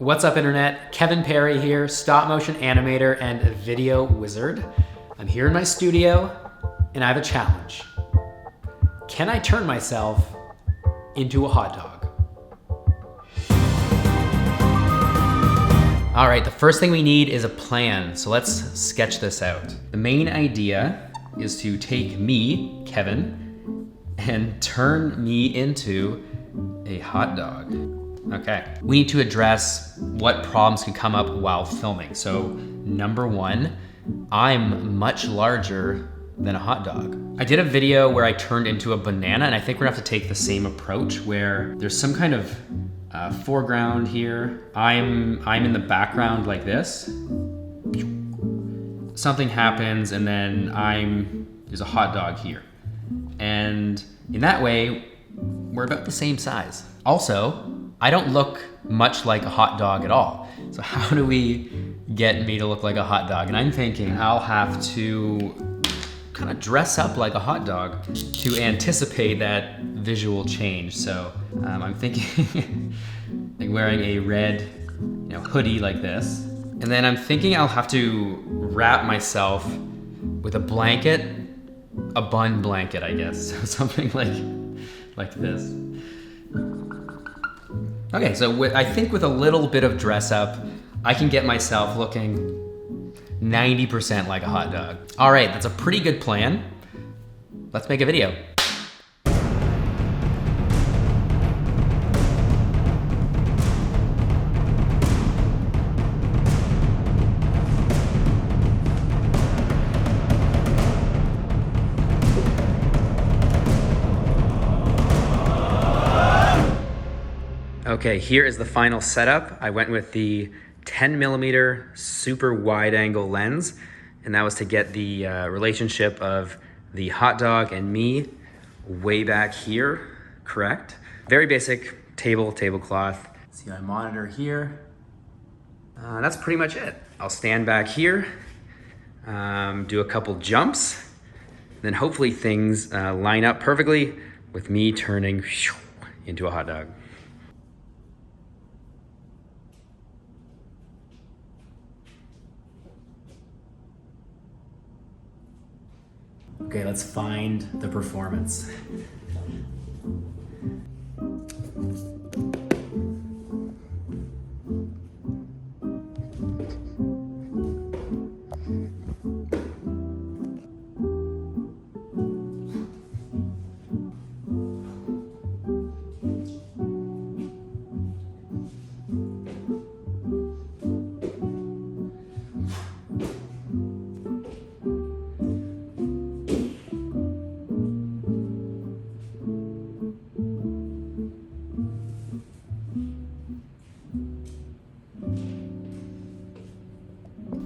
What's up, internet? Kevin Parry here, stop motion animator and video wizard. I'm here in my studio and I have a challenge. Can I turn myself into a hot dog? All right, the first thing we need is a plan, so let's sketch this out. The main idea is to take me, Kevin, and turn me into a hot dog. Okay, we need to address what problems can come up while filming. So number one, I'm much larger than a hot dog. I did a video where I turned into a banana, and I think we're gonna have to take the same approach where there's some kind of foreground here. I'm in the background like this. Something happens and then there's a hot dog here. And in that way, we're about the same size. Also, I don't look much like a hot dog at all. So how do we get me to look like a hot dog? And I'm thinking I'll have to kind of dress up like a hot dog to anticipate that visual change. So I'm thinking like wearing a red hoodie like this. And then I'm thinking I'll have to wrap myself with a blanket, a bun blanket, I guess. So something like this. Okay, so I think with a little bit of dress up, I can get myself looking 90% like a hot dog. All right, that's a pretty good plan. Let's make a video. Okay, here is the final setup. I went with the 10mm super wide angle lens, and that was to get the relationship of the hot dog and me way back here, correct? Very basic tablecloth. See my monitor here. That's pretty much it. I'll stand back here, do a couple jumps, then hopefully things line up perfectly with me turning into a hot dog. Okay, let's find the performance.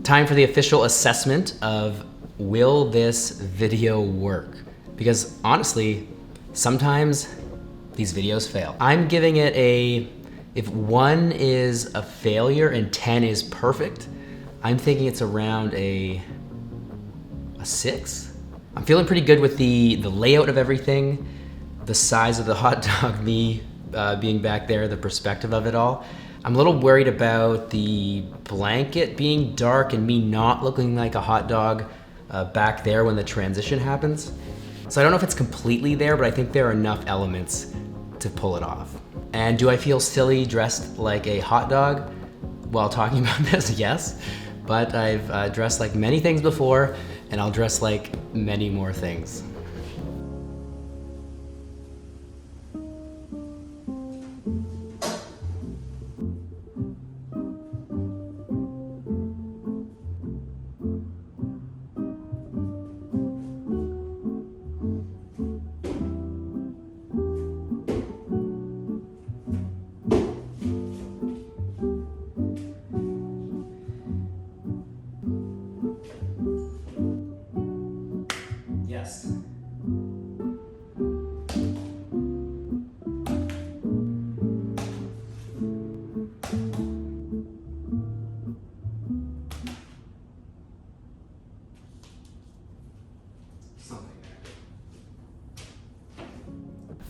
Time for the official assessment of will this video work? Because honestly, sometimes these videos fail. I'm giving it if 1 is a failure and 10 is perfect, I'm thinking it's around a 6. I'm feeling pretty good with the layout of everything, the size of the hot dog, me being back there, the perspective of it all. I'm a little worried about the blanket being dark and me not looking like a hot dog back there when the transition happens. So I don't know if it's completely there, but I think there are enough elements to pull it off. And do I feel silly dressed like a hot dog while talking about this? Yes, but I've dressed like many things before, and I'll dress like many more things. Yes.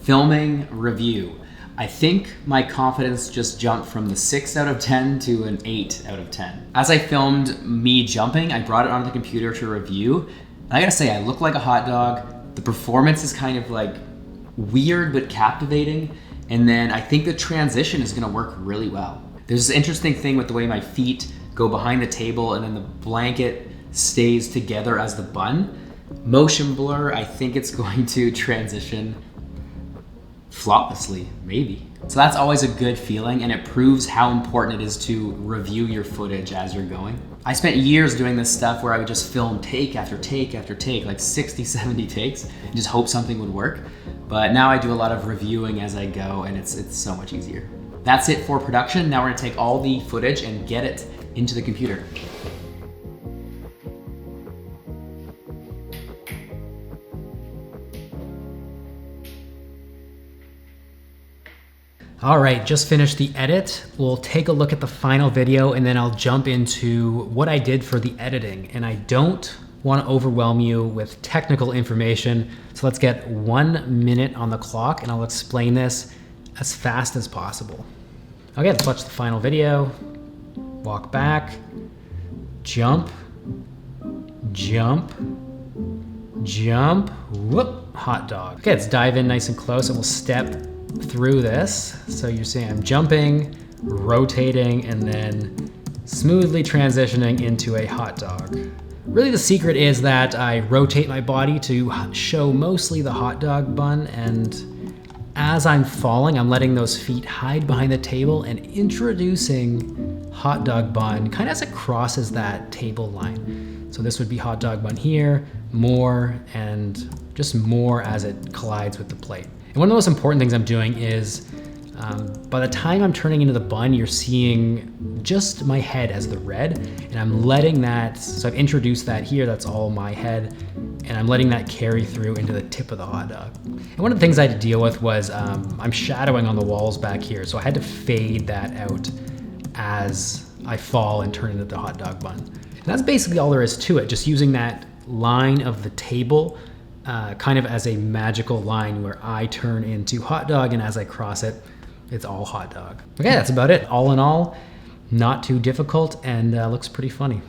Filming review. I think my confidence just jumped from the 6 out of 10 to an 8 out of 10. As I filmed me jumping, I brought it onto the computer to review. And I gotta say, I look like a hot dog. The performance is kind of like weird but captivating. And then I think the transition is gonna work really well. There's this interesting thing with the way my feet go behind the table and then the blanket stays together as the bun. Motion blur, I think it's going to transition flawlessly, maybe. So that's always a good feeling, and it proves how important it is to review your footage as you're going. I spent years doing this stuff where I would just film take after take after take, like 60, 70 takes, and just hope something would work. But now I do a lot of reviewing as I go, and it's so much easier. That's it for production. Now we're gonna take all the footage and get it into the computer. All right, just finished the edit. We'll take a look at the final video and then I'll jump into what I did for the editing. And I don't want to overwhelm you with technical information. So let's get 1 minute on the clock and I'll explain this as fast as possible. Okay, let's watch the final video. Walk back, jump, jump, jump, whoop, hot dog. Okay, let's dive in nice and close and we'll step through this. So you're seeing I'm jumping, rotating, and then smoothly transitioning into a hot dog. Really the secret is that I rotate my body to show mostly the hot dog bun, and as I'm falling, I'm letting those feet hide behind the table and introducing hot dog bun kind of as it crosses that table line. So this would be hot dog bun here, more, and just more as it collides with the plate. And one of the most important things I'm doing is by the time I'm turning into the bun, you're seeing just my head as the red, and I'm letting that, so I've introduced that here, that's all my head, and I'm letting that carry through into the tip of the hot dog. And one of the things I had to deal with was I'm shadowing on the walls back here, so I had to fade that out as I fall and turn into the hot dog bun. And that's basically all there is to it, just using that line of the table kind of as a magical line where I turn into hot dog, and as I cross it, it's all hot dog. Okay, that's about it. All in all, not too difficult, and looks pretty funny.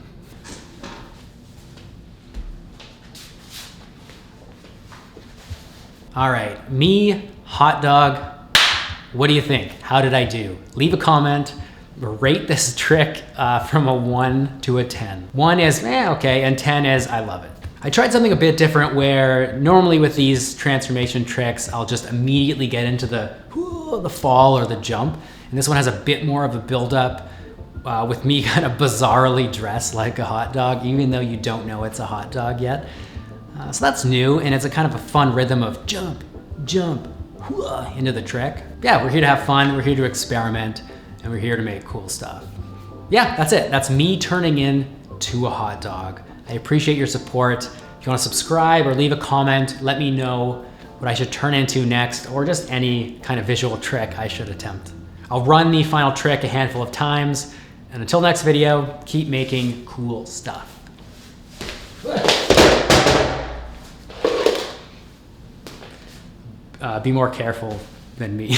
All right, me, hot dog, what do you think? How did I do? Leave a comment, rate this trick from a 1 to a 10. 1 is, okay, and 10 is, I love it. I tried something a bit different where normally with these transformation tricks, I'll just immediately get into the fall or the jump. And this one has a bit more of a build-up with me kind of bizarrely dressed like a hot dog, even though you don't know it's a hot dog yet. So that's new, and it's a kind of a fun rhythm of jump, jump, into the trick. Yeah, we're here to have fun, we're here to experiment, and we're here to make cool stuff. Yeah, that's it. That's me turning into a hot dog. I appreciate your support. If you want to subscribe or leave a comment, let me know what I should turn into next, or just any kind of visual trick I should attempt. I'll run the final trick a handful of times, and until next video, keep making cool stuff. Be more careful than me.